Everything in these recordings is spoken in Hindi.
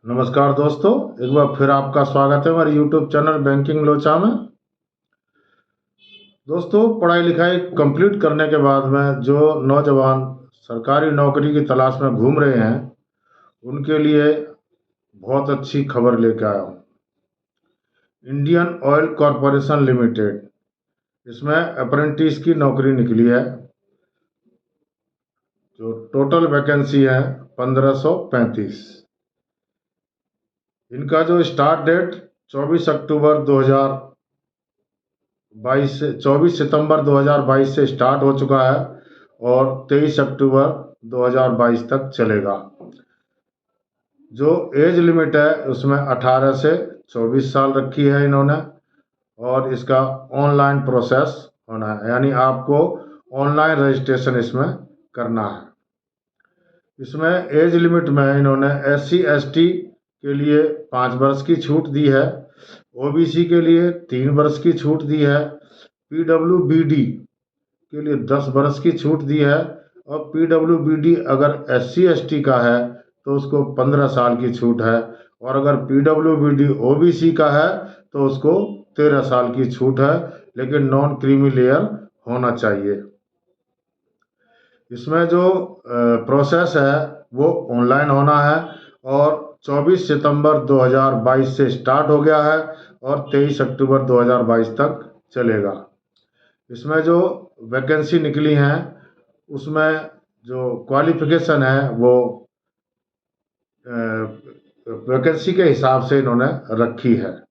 नमस्कार दोस्तों, एक बार फिर आपका स्वागत है हमारे YouTube चैनल बैंकिंग लोचा में। दोस्तों, पढ़ाई लिखाई कंप्लीट करने के बाद में जो नौजवान सरकारी नौकरी की तलाश में घूम रहे हैं, उनके लिए बहुत अच्छी खबर लेकर आया हूँ। इंडियन ऑयल कॉरपोरेशन लिमिटेड, इसमें अप्रेंटिस की नौकरी निकली है। जो टोटल वैकेंसी है 1535। इनका जो स्टार्ट डेट 24 अक्टूबर 2022 से 24 सितंबर 2022 से स्टार्ट हो चुका है और 23 अक्टूबर 2022 तक चलेगा। जो एज लिमिट है उसमें 18 से 24 साल रखी है इन्होंने, और इसका ऑनलाइन प्रोसेस होना है, यानी आपको ऑनलाइन रजिस्ट्रेशन इसमें करना है। इसमें एज लिमिट में इन्होंने SC ST के लिए 5 वर्ष की छूट दी है, OBC के लिए 3 वर्ष की छूट दी है, PWBD के लिए 10 वर्ष की छूट दी है, और PWBD अगर SC ST का है तो उसको 15 साल की छूट है, और अगर PWBD OBC का है तो उसको 13 साल की छूट है, लेकिन नॉन क्रीमी लेयर होना चाहिए। इसमें जो प्रोसेस है वो ऑनलाइन होना है और 24 सितंबर 2022 से स्टार्ट हो गया है और 23 अक्टूबर 2022 तक चलेगा। इसमें जो वैकेंसी निकली हैं उसमें जो क्वालिफिकेशन है वो वैकेंसी के हिसाब से इन्होंने रखी है,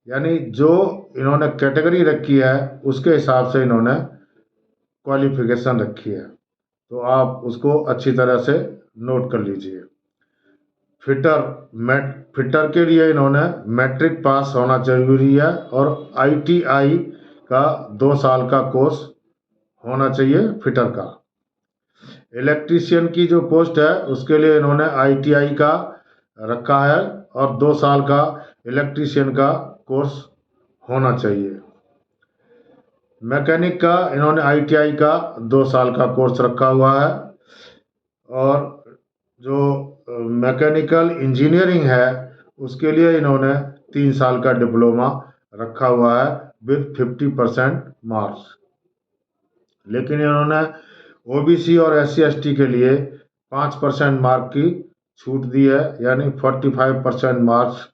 यानी जो इन्होंने कैटेगरी रखी है उसके हिसाब से इन्होंने क्वालिफिकेशन रखी है, तो आप उसको अच्छी तरह से नोट कर लीजिए। फिटर के लिए इन्होंने मैट्रिक पास होना जरूरी है और ITI का 2 साल का कोर्स होना चाहिए फिटर का। इलेक्ट्रीशियन की जो पोस्ट है उसके लिए इन्होंने ITI का रखा है और 2 साल का इलेक्ट्रीशियन का कोर्स होना चाहिए। मैकेनिक का इन्होंने ITI का 2 साल का कोर्स रखा हुआ है, और जो मैकेनिकल इंजीनियरिंग है उसके लिए इन्होंने 3 साल का डिप्लोमा रखा हुआ है विद 50% मार्क्स। लेकिन इन्होंने OBC और SC ST के लिए 5% मार्क की छूट दी है, यानी 45% मार्क्स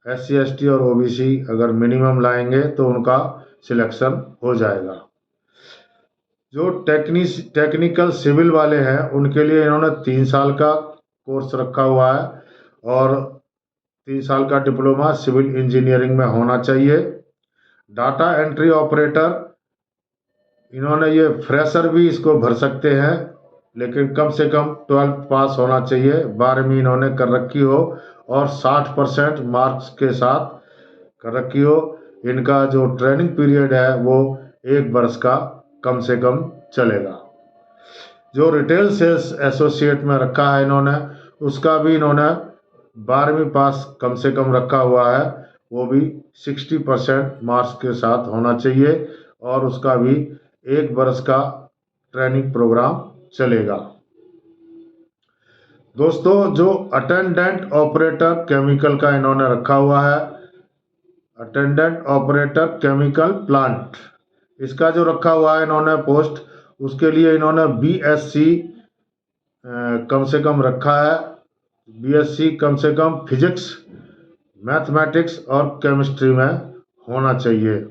SC ST और OBC अगर मिनिमम लाएंगे तो उनका सिलेक्शन हो जाएगा। जो टेक्निकल सिविल वाले हैं उनके लिए इन्होंने 3 साल का कोर्स रखा हुआ है और 3 साल का डिप्लोमा सिविल इंजीनियरिंग में होना चाहिए। डाटा एंट्री ऑपरेटर, इन्होंने ये फ्रेशर भी इसको भर सकते हैं, लेकिन कम से कम 12th पास होना चाहिए, 12वीं इन्होंने कर रखी हो और 60% मार्क्स के साथ कर रखी हो। इनका जो ट्रेनिंग पीरियड है वो 1 वर्ष का कम से कम चलेगा। जो रिटेल सेल्स एसोसिएट में रखा है इन्होंने, उसका भी इन्होंने 12वीं पास कम से कम रखा हुआ है, वो भी 60% मार्क्स के साथ होना चाहिए और उसका भी 1 वर्ष का ट्रेनिंग प्रोग्राम चलेगा। दोस्तों, जो अटेंडेंट ऑपरेटर केमिकल का इन्होंने रखा हुआ है, अटेंडेंट ऑपरेटर केमिकल प्लांट, इसका जो रखा हुआ है इन्होंने पोस्ट, उसके लिए इन्होंने BSc कम से कम रखा है। BSc कम से कम फिजिक्स, मैथमेटिक्स और केमिस्ट्री में होना चाहिए।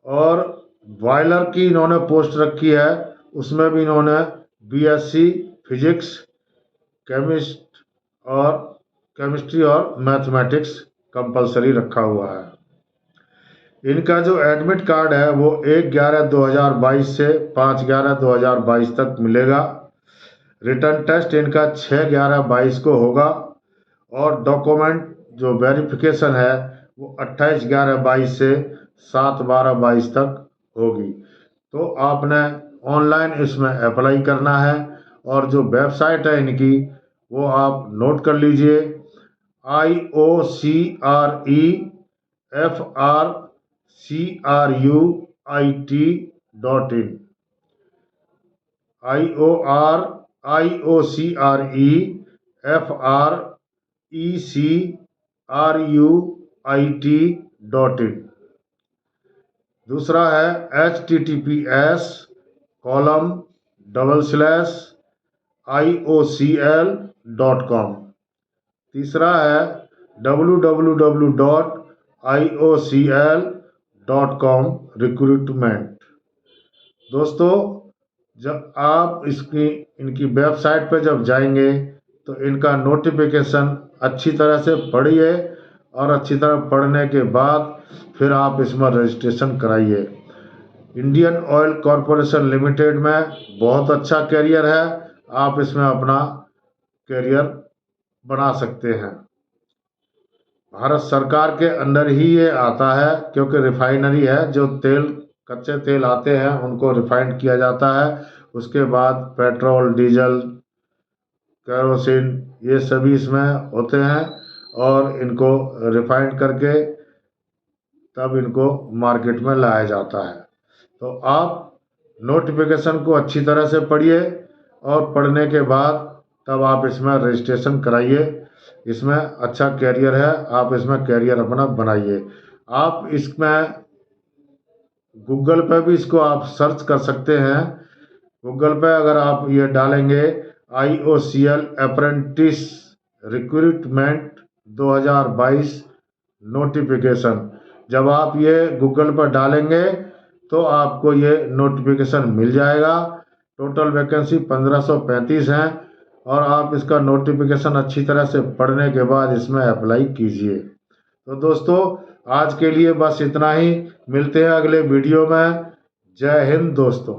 और बॉयलर की इन्होंने पोस्ट रखी है, उसमें भी इन्होंने BSc फिजिक्स, केमिस्ट्री और मैथमेटिक्स कंपलसरी रखा हुआ है। इनका जो एडमिट कार्ड है वो 1/11/2022 से 5/11/2022 तक मिलेगा। रिटर्न टेस्ट इनका 6/11/22 को होगा और डॉक्यूमेंट जो वेरिफिकेशन है वो 28/11/22 से 7/12/22 तक होगी। तो आपने ऑनलाइन इसमें अप्लाई करना है, और जो वेबसाइट है इनकी वो आप नोट कर लीजिए, IOCREFRCRUIT.in, IOCREFRCRUIT.in। ECRUIT.in। दूसरा है https://iocl.com। तीसरा है www.iocl.com रिक्रूटमेंट। दोस्तों, जब आप इनकी वेबसाइट पर जब जाएंगे तो इनका नोटिफिकेशन अच्छी तरह से पढ़िए और अच्छी तरह पढ़ने के बाद फिर आप इसमें रजिस्ट्रेशन कराइए। इंडियन ऑयल कॉरपोरेशन लिमिटेड में बहुत अच्छा कैरियर है, आप इसमें अपना कैरियर बना सकते हैं। भारत सरकार के अंदर ही ये आता है, क्योंकि रिफाइनरी है, जो कच्चे तेल आते हैं उनको रिफाइंड किया जाता है। उसके बाद पेट्रोल, डीजल, केरोसिन ये सभी इसमें होते हैं और इनको रिफाइंड करके तब इनको मार्केट में लाया जाता है। तो आप नोटिफिकेशन को अच्छी तरह से पढ़िए और पढ़ने के बाद तब आप इसमें रजिस्ट्रेशन कराइए। इसमें अच्छा कैरियर है, आप इसमें कैरियर अपना बनाइए। आप इसमें गूगल पे भी इसको आप सर्च कर सकते हैं। गूगल पे अगर आप ये डालेंगे IOCL अप्रेंटिस रिक्रूटमेंट 2022 नोटिफिकेशन, जब आप ये गूगल पर डालेंगे तो आपको ये नोटिफिकेशन मिल जाएगा। टोटल वैकेंसी 1535 हैं और आप इसका नोटिफिकेशन अच्छी तरह से पढ़ने के बाद इसमें अप्लाई कीजिए। तो दोस्तों, आज के लिए बस इतना ही। मिलते हैं अगले वीडियो में। जय हिंद दोस्तों।